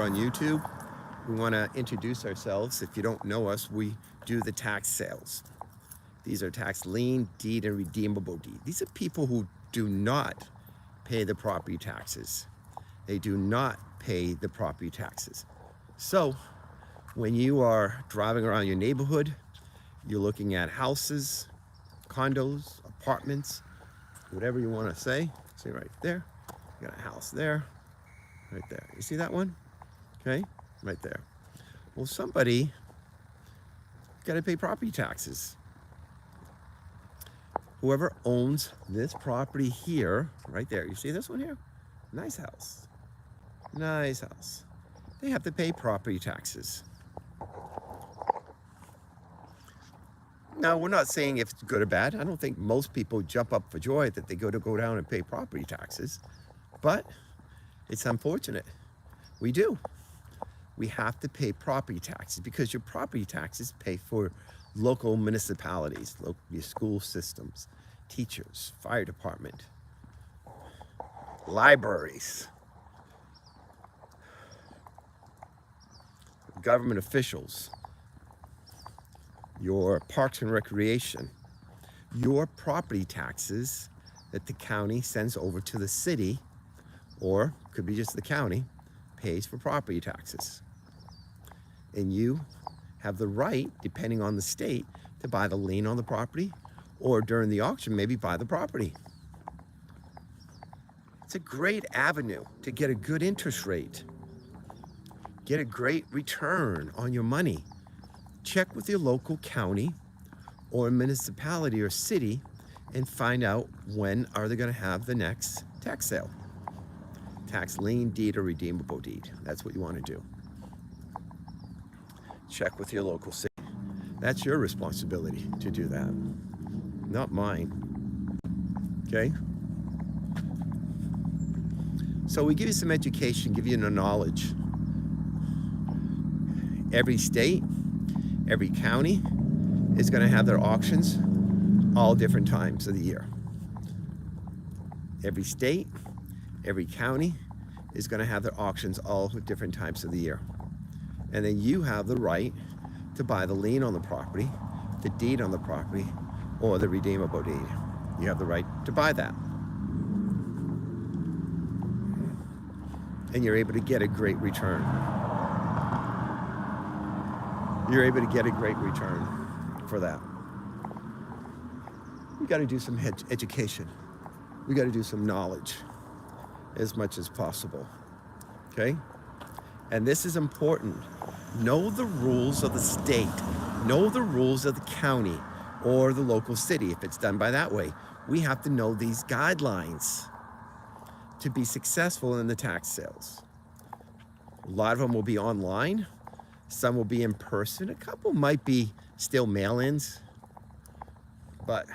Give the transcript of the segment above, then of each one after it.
On YouTube, we want to introduce ourselves. If you don't know us, we do the tax sales. These are tax lien, deed, and redeemable deed. These are people who do not pay the property taxes. They do not pay the property taxes. So when you are driving around your neighborhood, you're looking at houses, condos, apartments, whatever you want to say. See right there, you got a house there, right there. You see that one? Okay, right there. Well, somebody got to pay property taxes. Whoever owns this property here, right there, you see this one here? Nice house. Nice house. They have to pay property taxes. Now, we're not saying if it's good or bad. I don't think most people jump up for joy that they go down and pay property taxes, but it's unfortunate. We do. We have to pay property taxes because your property taxes pay for local municipalities, your school systems, teachers, fire department, libraries, government officials, your parks and recreation, your property taxes that the county sends over to the city, or could be just the county, pays for property taxes. And you have the right, depending on the state, to buy the lien on the property, or during the auction, maybe buy the property. It's a great avenue to get a good interest rate, get a great return on your money. Check with your local county or municipality or city and find out when are they going to have the next tax sale. Tax lien, deed, or redeemable deed. That's what you want to do. Check with your local city. That's your responsibility to do that, not mine. Okay? So we give you some education, give you the knowledge. Every state, every county is going to have their auctions all different times of the year. Every state, every county is going to have their auctions all different times of the year. And then you have the right to buy the lien on the property, the deed on the property, or the redeemable deed. You have the right to buy that. And you're able to get a great return. You're able to get a great return for that. We got to do some education. We got to do some knowledge as much as possible. Okay? And this is important. Know the rules of the state. Know the rules of the county or the local city if it's done by that way. We have to know these guidelines to be successful in the tax sales. A lot of them will be online. Some will be in person. A couple might be still mail-ins, but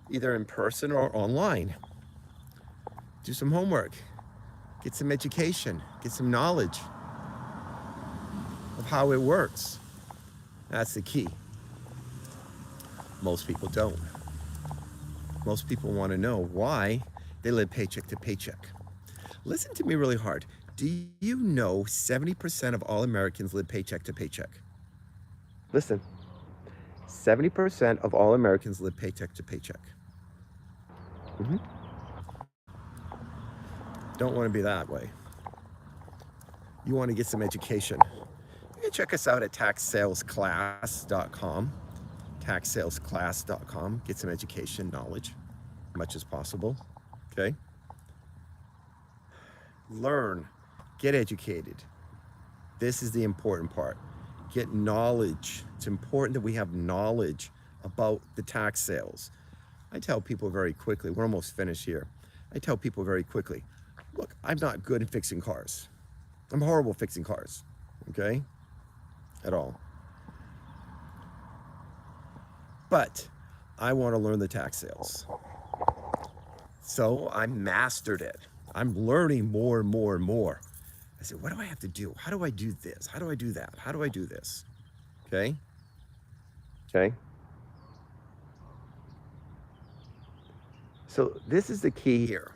either in person or online. Do some homework. Get some education. Get some knowledge of how it works. That's the key. Most people don't. Most people want to know why they live paycheck to paycheck. Listen to me really hard. Do you know 70% of all Americans live paycheck to paycheck? Listen, 70% of all Americans live paycheck to paycheck. Don't want to be that way. You want to get some education. You can check us out at taxsalesclass.com. Taxsalesclass.com. Get some education, knowledge, as much as possible. Okay? Learn. Get educated. This is the important part. Get knowledge. It's important that we have knowledge about the tax sales. I tell people very quickly, we're almost finished here. I tell people very quickly, look, I'm not good at fixing cars. I'm horrible fixing cars, okay? At all. But I want to learn the tax sales. So I mastered it. I'm learning more and more and more. I said, what do I have to do? How do I do this? How do I do that? How do I do this? Okay? Okay? So this is the key here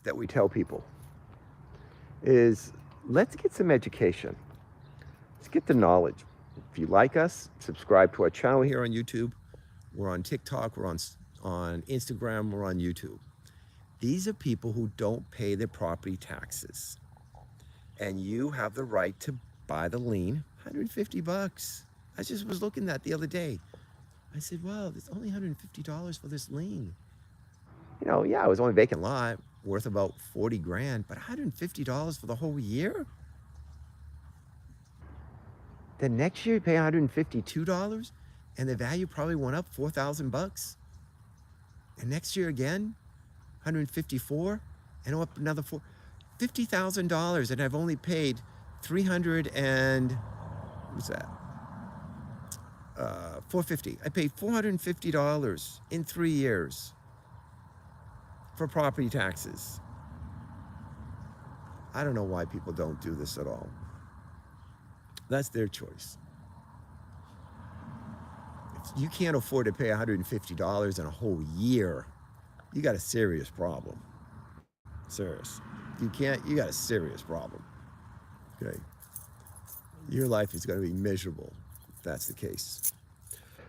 that we tell people is let's get some education. Let's get the knowledge. If you like us, subscribe to our channel here on YouTube. We're on TikTok, we're on Instagram, we're on YouTube. These are people who don't pay their property taxes. And you have the right to buy the lien, 150 bucks. I just was looking at that the other day. I said, wow, there's only $150 for this lien. You know, yeah, it was only a vacant lot worth about 40 grand, but $150 for the whole year? Then next year you pay $152 and the value probably went up 4,000 bucks. And next year again, 154 and up another $50,000, and I've only paid 300 and what's that? 450. I paid $450 in 3 years for property taxes. I don't know why people don't do this at all. That's their choice. If you can't afford to pay $150 in a whole year, you got a serious problem. Serious. You got a serious problem. Okay. Your life is going to be miserable if that's the case.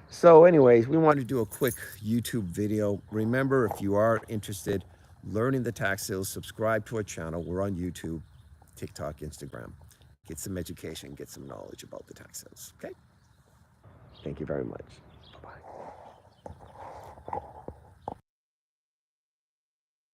So anyways, we wanted to do a quick YouTube video. Remember, if you are interested learning the tax sales, subscribe to our channel. We're on YouTube, TikTok, Instagram. Get some education, get some knowledge about the tax sales. Okay? Thank you very much.